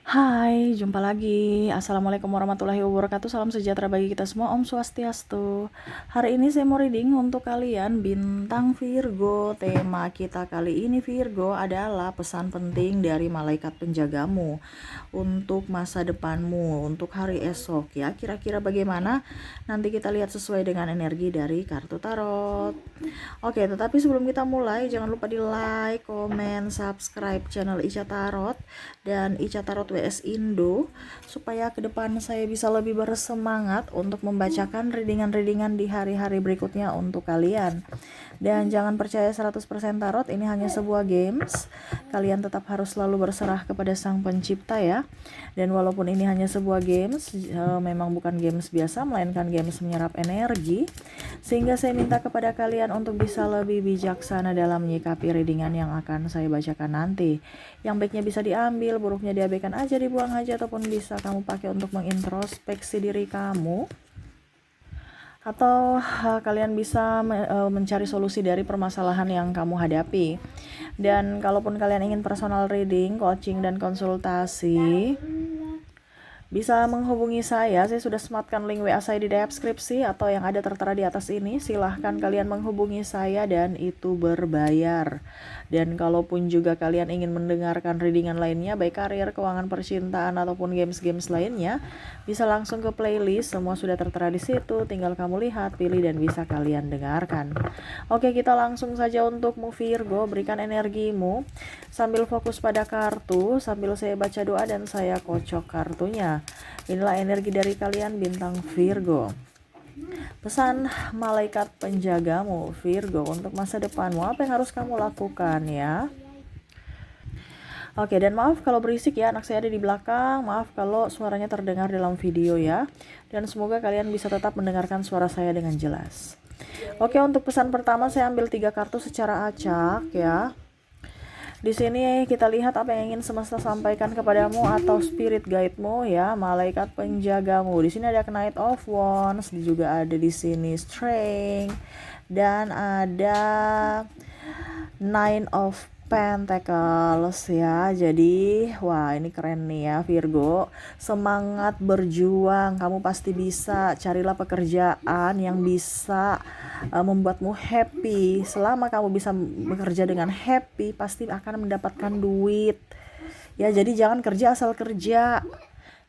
Hai, jumpa lagi. Assalamualaikum warahmatullahi wabarakatuh. Salam sejahtera bagi kita semua. Om Swastiastu. Hari ini saya mau reading untuk kalian bintang Virgo. Tema kita kali ini Virgo adalah pesan penting dari malaikat penjagamu untuk masa depanmu, untuk hari esok ya. Kira-kira bagaimana? Nanti kita lihat sesuai dengan energi dari kartu tarot. Oke, tetapi sebelum kita mulai, jangan lupa di like, komen, subscribe channel Ica Tarot dan Ica Tarot WS Indo supaya ke depan saya bisa lebih bersemangat untuk membacakan readingan-readingan di hari-hari berikutnya untuk kalian. Dan jangan percaya 100% tarot, ini hanya sebuah games. Kalian tetap harus selalu berserah kepada Sang Pencipta ya. Dan walaupun ini hanya sebuah games, memang bukan games biasa, melainkan games menyerap energi. Sehingga saya minta kepada kalian untuk bisa lebih bijaksana dalam menyikapi readingan yang akan saya bacakan nanti. Yang baiknya bisa diambil, buruknya diabaikan aja, dibuang aja, ataupun bisa kamu pakai untuk mengintrospeksi diri kamu. Atau kalian bisa mencari solusi dari permasalahan yang kamu hadapi. Dan kalaupun kalian ingin personal reading, coaching, dan konsultasi, bisa menghubungi saya sudah sematkan link WA saya di deskripsi atau yang ada tertera di atas ini. Silahkan kalian menghubungi saya dan itu berbayar. Dan kalaupun juga kalian ingin mendengarkan readingan lainnya, baik karir, keuangan, percintaan, ataupun games-games lainnya, bisa langsung ke playlist, semua sudah tertera di situ, tinggal kamu lihat, pilih, dan bisa kalian dengarkan. Oke, kita langsung saja untukmu Virgo, berikan energimu, sambil fokus pada kartu, sambil saya baca doa dan saya kocok kartunya. Inilah energi dari kalian bintang Virgo. Pesan malaikat penjagamu Virgo untuk masa depanmu, apa yang harus kamu lakukan ya? Oke, dan maaf kalau berisik ya, anak saya ada di belakang. Maaf kalau suaranya terdengar dalam video ya. Dan semoga kalian bisa tetap mendengarkan suara saya dengan jelas. Oke, untuk pesan pertama saya ambil 3 kartu secara acak ya. Di sini kita lihat apa yang ingin semesta sampaikan kepadamu atau spirit guide-mu ya, malaikat penjagamu. Di sini ada Knight of Wands, juga ada di sini Strength, dan ada Nine of Pentacles ya. Jadi wah, ini keren nih ya Virgo. Semangat berjuang, kamu pasti bisa. Carilah pekerjaan yang bisa membuatmu happy. Selama kamu bisa bekerja dengan happy, pasti akan mendapatkan duit. Ya, jadi jangan kerja asal kerja.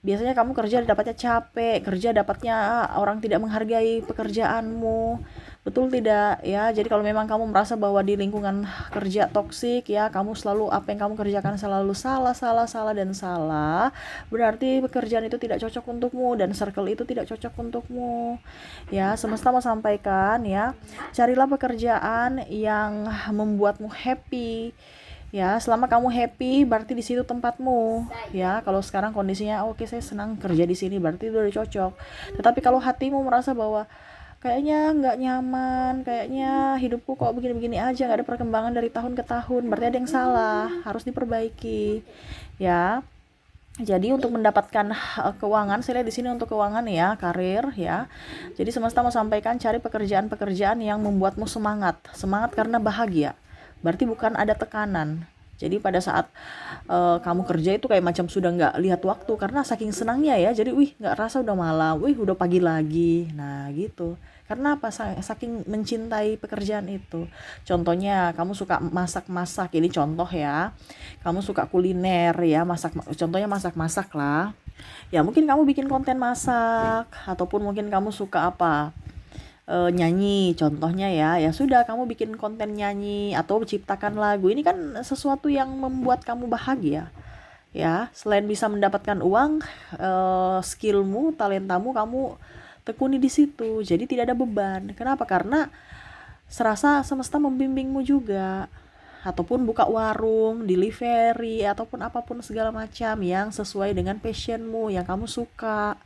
Biasanya kamu kerja dapatnya capek, kerja dapatnya orang tidak menghargai pekerjaanmu. Betul tidak ya? Jadi kalau memang kamu merasa bahwa di lingkungan kerja toksik ya, kamu selalu apa yang kamu kerjakan selalu salah dan salah, berarti pekerjaan itu tidak cocok untukmu dan circle itu tidak cocok untukmu. Ya, semesta mau sampaikan ya, carilah pekerjaan yang membuatmu happy. Ya, selama kamu happy berarti di situ tempatmu. Ya, kalau sekarang kondisinya oke, saya senang kerja di sini, berarti itu udah cocok. Tetapi kalau hatimu merasa bahwa kayaknya nggak nyaman, kayaknya hidupku kok begini-begini aja, nggak ada perkembangan dari tahun ke tahun, berarti ada yang salah, harus diperbaiki. Ya. Jadi untuk mendapatkan keuangan, saya lihat di sini untuk keuangan ya, karir ya. Jadi semesta mau sampaikan cari pekerjaan-pekerjaan yang membuatmu semangat, semangat karena bahagia. Berarti bukan ada tekanan. Jadi pada saat kamu kerja itu kayak macam sudah nggak lihat waktu karena saking senangnya ya. Jadi nggak rasa udah malam, udah pagi lagi. Nah gitu. Karena apa? Saking mencintai pekerjaan itu. Contohnya kamu suka masak-masak, ini contoh ya. Kamu suka kuliner ya, contohnya masak-masak lah. Ya mungkin kamu bikin konten masak, ataupun mungkin kamu suka apa? Nyanyi contohnya ya sudah kamu bikin konten nyanyi atau ciptakan lagu. Ini kan sesuatu yang membuat kamu bahagia ya. Selain bisa mendapatkan uang, skillmu, talentamu kamu tekuni di situ, jadi tidak ada beban. Kenapa? Karena serasa semesta membimbingmu juga. Ataupun buka warung, delivery, ataupun apapun segala macam yang sesuai dengan passionmu, yang kamu suka.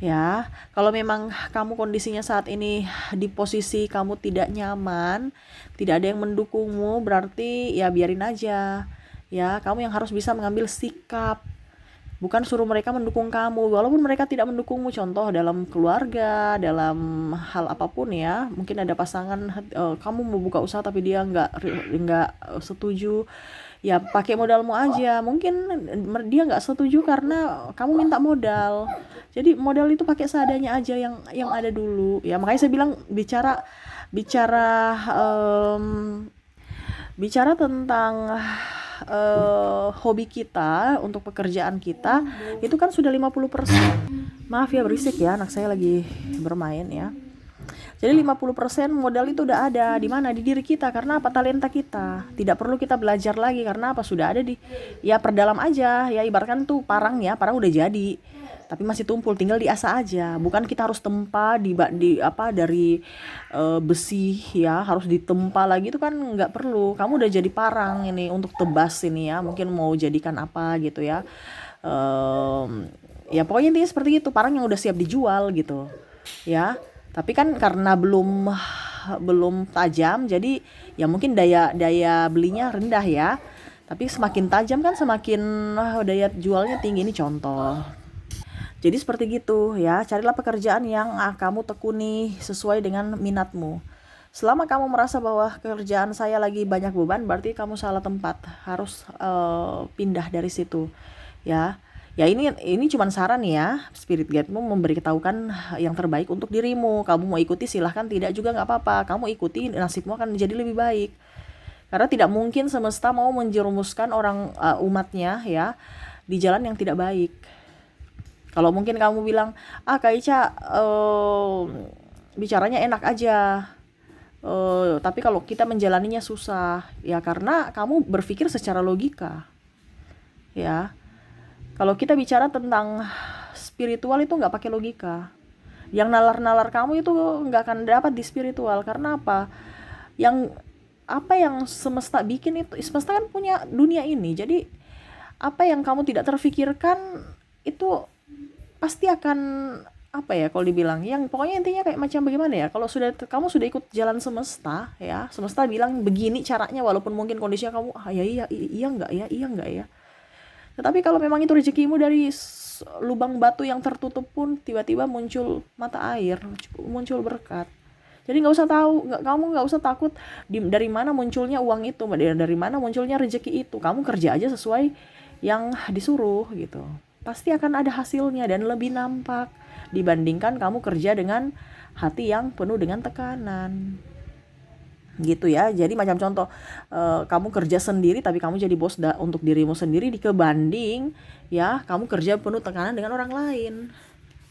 Ya, kalau memang kamu kondisinya saat ini di posisi kamu tidak nyaman, tidak ada yang mendukungmu, berarti ya biarin aja. Ya, kamu yang harus bisa mengambil sikap. Bukan suruh mereka mendukung kamu, walaupun mereka tidak mendukungmu. Contoh dalam keluarga, dalam hal apapun ya. Mungkin ada pasangan, kamu mau buka usaha tapi dia nggak setuju. ya pakai modalmu aja. Mungkin dia nggak setuju karena kamu minta modal. Jadi modal itu pakai seadanya aja yang ada dulu. Ya makanya saya bilang bicara bicara em, bicara tentang hobi kita untuk pekerjaan kita itu kan sudah 50%. Maaf ya berisik ya, anak saya lagi bermain ya. Jadi 50% modal itu udah ada di mana, di diri kita. Karena apa? Talenta kita. Tidak perlu kita belajar lagi karena apa? Sudah ada di, ya perdalam aja. Ya ibaratkan tuh parang ya, parang udah jadi. Tapi masih tumpul, tinggal diasah aja. Bukan kita harus tempa di apa dari besi ya, harus ditempa lagi itu kan nggak perlu. Kamu udah jadi parang ini untuk tebas ini ya. Mungkin mau jadikan apa gitu ya. Ya pokoknya intinya seperti itu, parang yang udah siap dijual gitu ya. Tapi kan karena belum tajam, jadi ya mungkin daya daya belinya rendah ya. Tapi semakin tajam kan semakin daya jualnya tinggi. Ini contoh. Jadi seperti gitu ya, carilah pekerjaan yang kamu tekuni sesuai dengan minatmu. Selama kamu merasa bahwa kerjaan saya lagi banyak beban, berarti kamu salah tempat. Harus pindah dari situ. Ya. Ya ini cuma saran ya. Spirit guide-mu memberitahukan yang terbaik untuk dirimu. Kamu mau ikuti silahkan, tidak juga nggak apa-apa. Kamu ikuti, nasibmu akan menjadi lebih baik. Karena tidak mungkin semesta mau menjerumuskan orang umatnya ya di jalan yang tidak baik. Kalau mungkin kamu bilang, Kak Ica bicaranya enak aja, tapi kalau kita menjalaninya susah, ya karena kamu berpikir secara logika, ya. Kalau kita bicara tentang spiritual itu nggak pakai logika. Yang nalar-nalar kamu itu nggak akan dapat di spiritual. Karena apa? Yang apa yang semesta bikin itu, semesta kan punya dunia ini. Jadi apa yang kamu tidak terfikirkan itu pasti akan apa ya kalau dibilang, yang pokoknya intinya kayak macam bagaimana ya, kalau kamu sudah ikut jalan semesta ya, semesta bilang begini caranya, walaupun mungkin kondisinya kamu ya iya enggak ya, iya enggak ya. Tetapi kalau memang itu rezekimu, dari lubang batu yang tertutup pun tiba-tiba muncul mata air, muncul berkat. Jadi kamu nggak usah takut dari mana munculnya uang itu, dari mana munculnya rezeki itu. Kamu kerja aja sesuai yang disuruh gitu. Pasti akan ada hasilnya dan lebih nampak dibandingkan kamu kerja dengan hati yang penuh dengan tekanan. Gitu ya. Jadi macam contoh, kamu kerja sendiri tapi kamu jadi bos untuk dirimu sendiri, dibanding ya kamu kerja penuh tekanan dengan orang lain.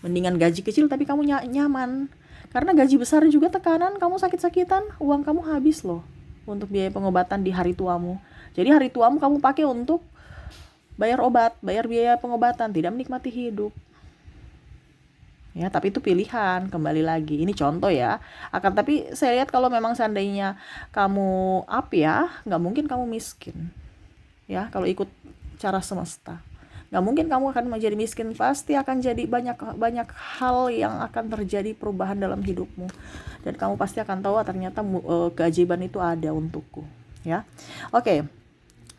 Mendingan gaji kecil tapi kamu nyaman. Karena gaji besar juga tekanan, kamu sakit-sakitan, uang kamu habis loh untuk biaya pengobatan di hari tuamu. Jadi hari tuamu kamu pakai untuk bayar obat, bayar biaya pengobatan, tidak menikmati hidup. Ya, tapi itu pilihan, kembali lagi. Ini contoh ya. Tapi saya lihat kalau memang seandainya kamu nggak mungkin kamu miskin. Ya, kalau ikut cara semesta. Nggak mungkin kamu akan menjadi miskin, pasti akan jadi banyak hal yang akan terjadi perubahan dalam hidupmu. Dan kamu pasti akan tahu ternyata keajaiban itu ada untukku. Ya. Oke.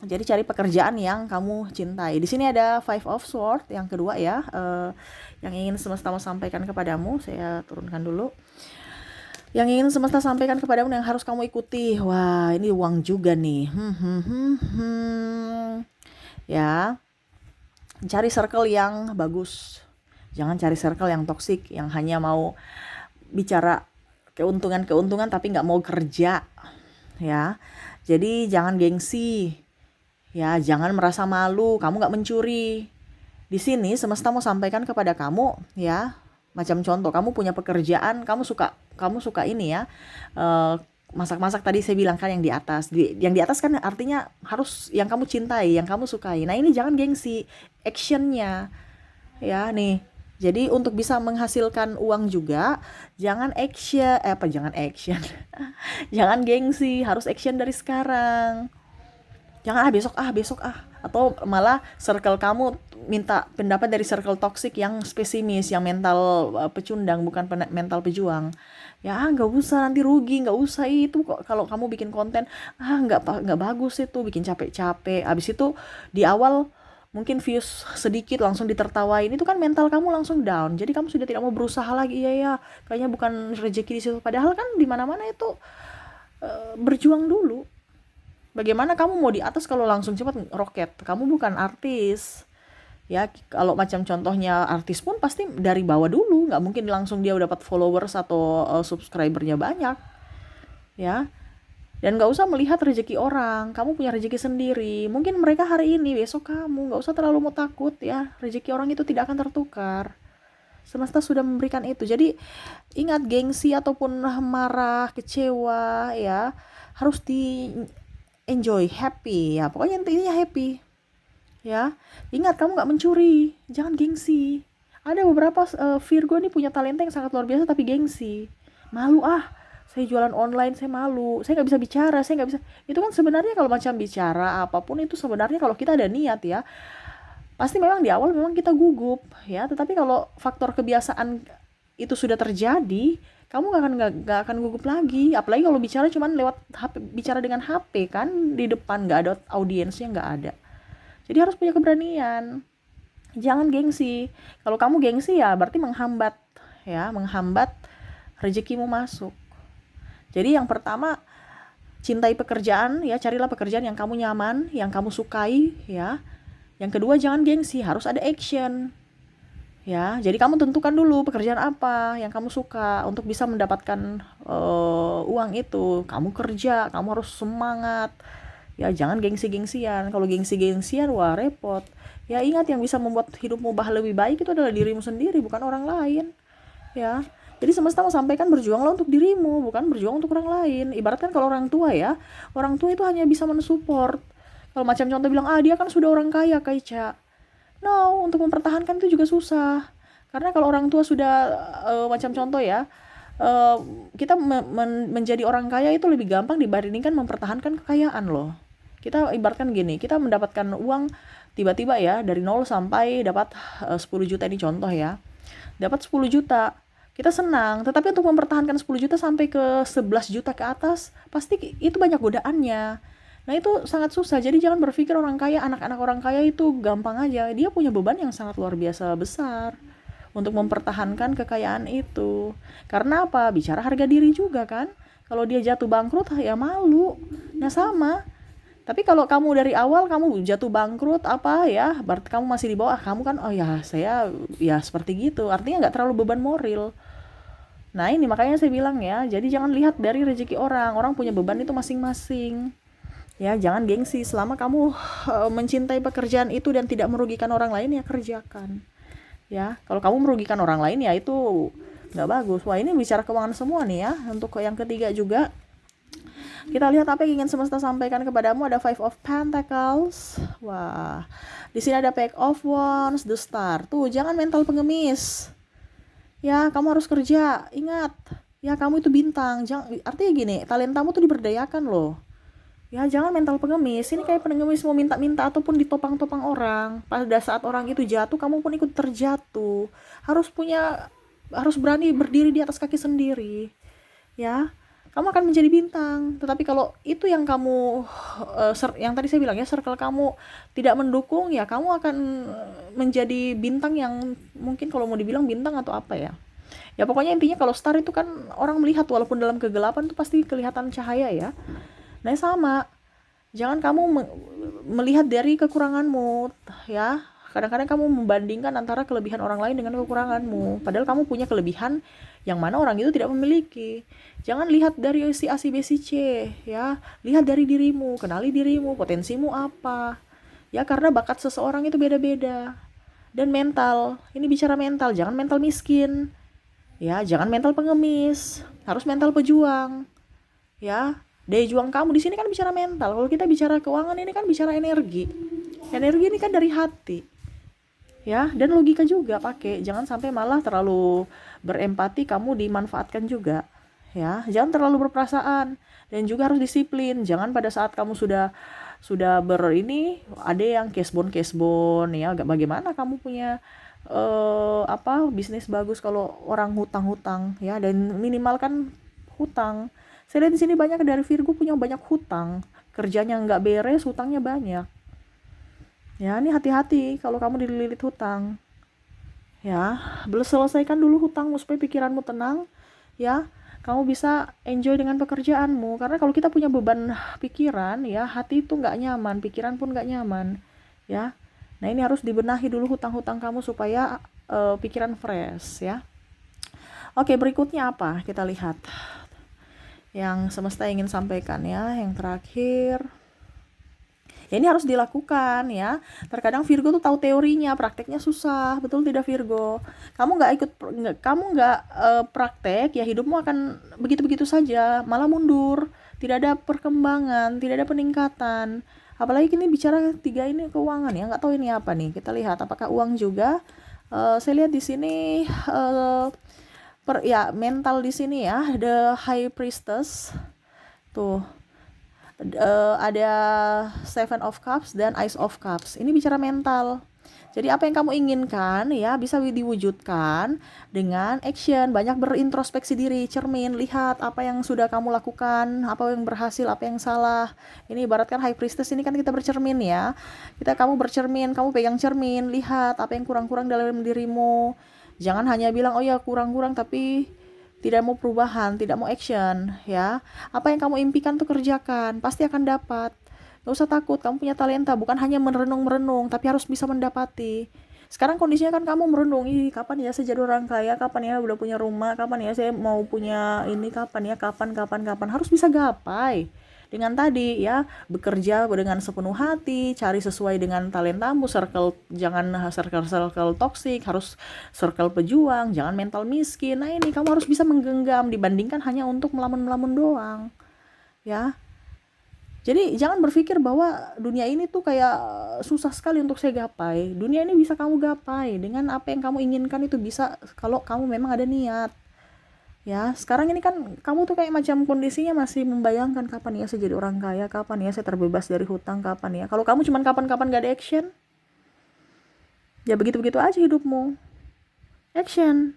Jadi cari pekerjaan yang kamu cintai. Di sini ada Five of Swords yang kedua ya, yang ingin semesta sampaikan kepadamu. Saya turunkan dulu. Yang ingin semesta sampaikan kepadamu yang harus kamu ikuti. Wah, ini uang juga nih. Ya, cari circle yang bagus. Jangan cari circle yang toksik, yang hanya mau bicara keuntungan tapi nggak mau kerja. Ya, jadi jangan gengsi. Ya, jangan merasa malu, kamu nggak mencuri. Di sini semesta mau sampaikan kepada kamu, ya, macam contoh, kamu punya pekerjaan, kamu suka ini ya, masak-masak tadi saya bilang kan yang di atas. Yang di atas kan artinya harus yang kamu cintai, yang kamu sukai. Nah ini jangan gengsi, actionnya, ya nih. Jadi untuk bisa menghasilkan uang juga, jangan action, jangan gengsi, harus action dari sekarang. Jangan besok atau malah circle kamu minta pendapat dari circle toksik yang pesimis, yang mental pecundang, bukan mental pejuang. Ya nggak usah, nanti rugi, nggak usah itu kok. Kalau kamu bikin konten nggak bagus itu, bikin capek-capek. Abis itu di awal mungkin views sedikit langsung ditertawain, itu kan mental kamu langsung down. Jadi kamu sudah tidak mau berusaha lagi. Iya kayaknya bukan rezeki di situ. Padahal kan di mana-mana itu berjuang dulu. Bagaimana kamu mau di atas kalau langsung cepat roket? Kamu bukan artis. Ya, kalau macam contohnya artis pun pasti dari bawah dulu, nggak mungkin langsung dia dapat followers atau subscribernya banyak, ya. Dan nggak usah melihat rezeki orang, kamu punya rezeki sendiri. Mungkin mereka hari ini, besok kamu, nggak usah terlalu mau takut ya. Rezeki orang itu tidak akan tertukar. Semesta sudah memberikan itu. Jadi ingat, gengsi ataupun marah, kecewa ya harus di enjoy, happy ya. Pokoknya intinya happy. Ya, ingat kamu nggak mencuri, jangan gengsi. Ada beberapa Virgo nih punya talenta yang sangat luar biasa tapi gengsi. Malu saya jualan online, saya malu, saya nggak bisa bicara, saya nggak bisa. Itu kan sebenarnya kalau macam bicara apapun itu sebenarnya kalau kita ada niat ya, pasti memang di awal memang kita gugup ya. Tetapi kalau faktor kebiasaan itu sudah terjadi, kamu nggak akan gugup lagi. Apalagi kalau bicara cuman lewat HP, bicara dengan HP kan di depan nggak ada audiensnya, nggak ada. Jadi harus punya keberanian. Jangan gengsi. Kalau kamu gengsi ya berarti menghambat ya, menghambat rezekimu masuk. Jadi yang pertama, cintai pekerjaan ya, carilah pekerjaan yang kamu nyaman, yang kamu sukai ya. Yang kedua, jangan gengsi, harus ada action. Ya, jadi kamu tentukan dulu pekerjaan apa yang kamu suka untuk bisa mendapatkan uang itu. Kamu kerja, kamu harus semangat. Ya, jangan gengsi-gengsian. Kalau gengsi-gengsian, wah repot. Ya, ingat yang bisa membuat hidupmu lebih baik itu adalah dirimu sendiri, bukan orang lain. Ya, jadi semesta mau sampaikan, berjuanglah untuk dirimu, bukan berjuang untuk orang lain. Ibaratkan kalau orang tua ya, orang tua itu hanya bisa mensupport. Kalau macam contoh bilang, dia kan sudah orang kaya, Kaica. No, untuk mempertahankan itu juga susah. Karena kalau orang tua sudah macam contoh ya, kita menjadi orang kaya itu lebih gampang dibandingkan mempertahankan kekayaan loh. Kita ibaratkan gini, kita mendapatkan uang tiba-tiba ya dari 0 sampai dapat 10 juta, ini contoh ya. Dapat 10 juta, kita senang, tetapi untuk mempertahankan 10 juta sampai ke 11 juta ke atas, pasti itu banyak godaannya. Nah, itu sangat susah. Jadi jangan berpikir orang kaya, anak-anak orang kaya itu gampang aja. Dia punya beban yang sangat luar biasa besar untuk mempertahankan kekayaan itu. Karena apa? Bicara harga diri juga kan. Kalau dia jatuh bangkrut ya malu. Nah, sama. Tapi kalau kamu dari awal kamu jatuh bangkrut apa ya, berarti kamu masih di bawah, kamu kan oh ya saya ya seperti gitu. Artinya nggak terlalu beban moral. Nah, ini makanya saya bilang ya, jadi jangan lihat dari rezeki orang. Orang punya beban itu masing-masing. Ya, jangan gengsi. Selama kamu mencintai pekerjaan itu dan tidak merugikan orang lain, ya kerjakan. Ya, kalau kamu merugikan orang lain ya itu nggak bagus. Wah, ini bicara keuangan semua nih ya. Untuk yang ketiga juga, kita lihat apa yang ingin semesta sampaikan kepadamu. Ada Five of Pentacles. Wah, di sini ada Page of Wands, The Star. Tuh, jangan mental pengemis. Ya, kamu harus kerja. Ingat, ya kamu itu bintang. Artinya gini, talentamu tuh diberdayakan loh. Ya, jangan mental pengemis. Ini kayak pengemis mau minta-minta ataupun ditopang-topang orang. Pada saat orang itu jatuh, kamu pun ikut terjatuh. Harus berani berdiri di atas kaki sendiri. Ya, kamu akan menjadi bintang. Tetapi kalau itu yang kamu, yang tadi saya bilang ya, circle kamu tidak mendukung, ya kamu akan menjadi bintang yang mungkin kalau mau dibilang bintang atau apa ya. Ya pokoknya intinya kalau star itu kan orang melihat walaupun dalam kegelapan itu pasti kelihatan cahaya ya. Nah, sama. Jangan kamu melihat dari kekuranganmu ya. Kadang-kadang kamu membandingkan antara kelebihan orang lain dengan kekuranganmu. Padahal kamu punya kelebihan yang mana orang itu tidak memiliki. Jangan lihat dari si A, si B, si C ya. Lihat dari dirimu, kenali dirimu, potensimu apa. Ya, karena bakat seseorang itu beda-beda. Dan mental, ini bicara mental, jangan mental miskin. Ya, jangan mental pengemis, harus mental pejuang. Ya, daya juang kamu di sini kan bicara mental. Kalau kita bicara keuangan ini kan bicara energi. Energi ini kan dari hati. Ya, dan logika juga pakai. Jangan sampai malah terlalu berempati, kamu dimanfaatkan juga. Ya, jangan terlalu berperasaan dan juga harus disiplin. Jangan pada saat kamu sudah ada yang cashbone ya, bagaimana kamu punya bisnis bagus kalau orang hutang-hutang ya, dan minimalkan hutang. Saya lihat di sini banyak dari Virgo punya banyak hutang, kerjanya nggak beres, hutangnya banyak. Ya, ini hati-hati kalau kamu dililit hutang. Ya, belum selesaikan dulu hutangmu supaya pikiranmu tenang. Ya, kamu bisa enjoy dengan pekerjaanmu. Karena kalau kita punya beban pikiran ya, hati itu nggak nyaman, pikiran pun nggak nyaman ya. Nah ini harus dibenahi dulu hutang-hutang kamu supaya pikiran fresh ya. Oke, berikutnya apa? Kita lihat yang semesta ingin sampaikan ya, yang terakhir. Ya ini harus dilakukan ya. Terkadang Virgo tuh tahu teorinya, prakteknya susah, betul tidak Virgo? Kamu nggak praktek ya, hidupmu akan begitu-begitu saja, malah mundur, tidak ada perkembangan, tidak ada peningkatan. Apalagi ini bicara 3 ini keuangan ya, nggak tahu ini apa nih. Kita lihat apakah uang juga. Saya lihat di sini mental di sini ya, the High Priestess tuh. Ada Seven of Cups dan Ace of Cups. Ini bicara mental. Jadi apa yang kamu inginkan ya bisa diwujudkan dengan action. Banyak berintrospeksi diri, cermin, lihat apa yang sudah kamu lakukan, apa yang berhasil, apa yang salah. Ini ibaratkan High Priestess ini kan kita bercermin ya. Kamu bercermin, kamu pegang cermin, lihat apa yang kurang-kurang dalam dirimu. Jangan hanya bilang oh ya kurang-kurang tapi tidak mau perubahan, tidak mau action ya. Apa yang kamu impikan tuh kerjakan, pasti akan dapat. Gak usah takut, kamu punya talenta, bukan hanya merenung-merenung, tapi harus bisa mendapati. Sekarang kondisinya kan kamu merenung, kapan ya saya jadi orang kaya, kapan ya udah punya rumah, kapan ya saya mau punya ini, kapan ya, kapan, harus bisa gapai. Dengan tadi ya, bekerja dengan sepenuh hati, cari sesuai dengan talentamu, jangan circle toksik, harus circle pejuang, jangan mental miskin. Nah ini kamu harus bisa menggenggam dibandingkan hanya untuk melamun-melamun doang ya. Jadi jangan berpikir bahwa dunia ini tuh kayak susah sekali untuk saya gapai. Dunia ini bisa kamu gapai dengan apa yang kamu inginkan, itu bisa kalau kamu memang ada niat. Ya, sekarang ini kan kamu tuh kayak macam kondisinya masih membayangkan kapan ya saya jadi orang kaya, kapan ya saya terbebas dari hutang, kapan ya. Kalau kamu cuman kapan-kapan gak ada action, ya begitu-begitu aja hidupmu. Action.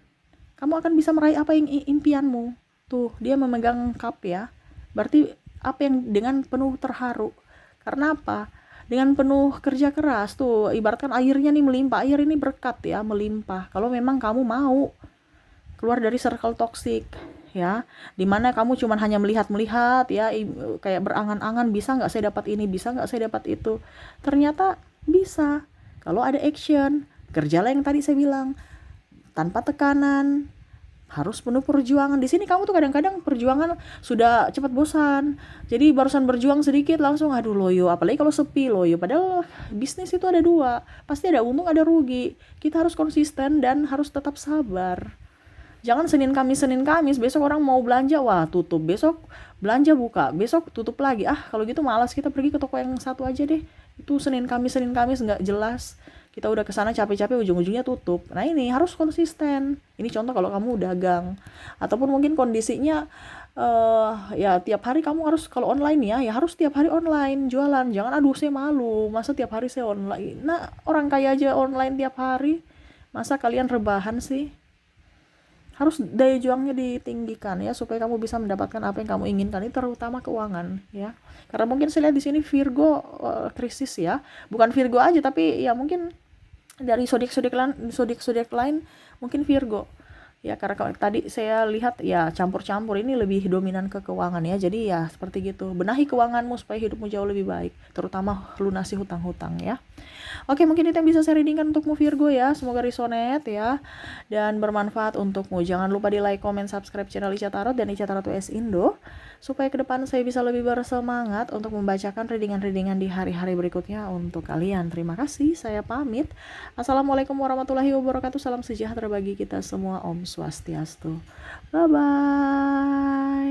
Kamu akan bisa meraih apa yang impianmu. Tuh, dia memegang cup ya. Berarti apa yang dengan penuh terharu. Karena apa? Dengan penuh kerja keras tuh, ibaratkan airnya nih melimpah. Air ini berkat ya, melimpah. Kalau memang kamu mau keluar dari circle toksik ya, dimana kamu cuman hanya melihat ya, kayak berangan-angan, bisa nggak saya dapat ini, bisa nggak saya dapat itu. Ternyata bisa kalau ada action. Kerjalah yang tadi saya bilang, tanpa tekanan, harus penuh perjuangan. Di sini kamu tuh kadang-kadang perjuangan sudah cepat bosan, jadi barusan berjuang sedikit langsung aduh loyo. Apalagi kalau sepi loyo, padahal bisnis itu ada 2, pasti ada untung ada rugi. Kita harus konsisten dan harus tetap sabar. Jangan Senin Kamis, besok orang mau belanja, wah tutup, besok belanja buka, besok tutup lagi. Kalau gitu malas, kita pergi ke toko yang satu aja deh. Itu Senin Kamis nggak jelas. Kita udah kesana capek-capek, ujung-ujungnya tutup. Nah ini harus konsisten. Ini contoh kalau kamu dagang. Ataupun mungkin kondisinya ya tiap hari kamu harus, kalau online ya harus tiap hari online jualan. Jangan aduh saya malu, masa tiap hari saya online. Nah orang kaya aja online tiap hari, masa kalian rebahan sih? Harus daya juangnya ditinggikan ya, supaya kamu bisa mendapatkan apa yang kamu inginkan, ini terutama keuangan ya. Karena mungkin saya lihat di sini Virgo krisis ya, bukan Virgo aja tapi ya mungkin dari zodiak lain mungkin Virgo ya, karena kalau tadi saya lihat ya campur-campur, ini lebih dominan ke keuangan ya. Jadi ya seperti gitu, benahi keuanganmu supaya hidupmu jauh lebih baik, terutama lunasi hutang-hutang ya. Oke, mungkin itu yang bisa saya readingkan untukmu Virgo ya. Semoga resonate ya dan bermanfaat untukmu. Jangan lupa di like, comment, subscribe channel Ica Tarot dan Ica Tarot US Indo, supaya ke depan saya bisa lebih bersemangat untuk membacakan readingan-readingan di hari-hari berikutnya untuk kalian. Terima kasih, saya pamit. Assalamualaikum warahmatullahi wabarakatuh. Salam sejahtera bagi kita semua. Om Swastiastu. Bye-bye.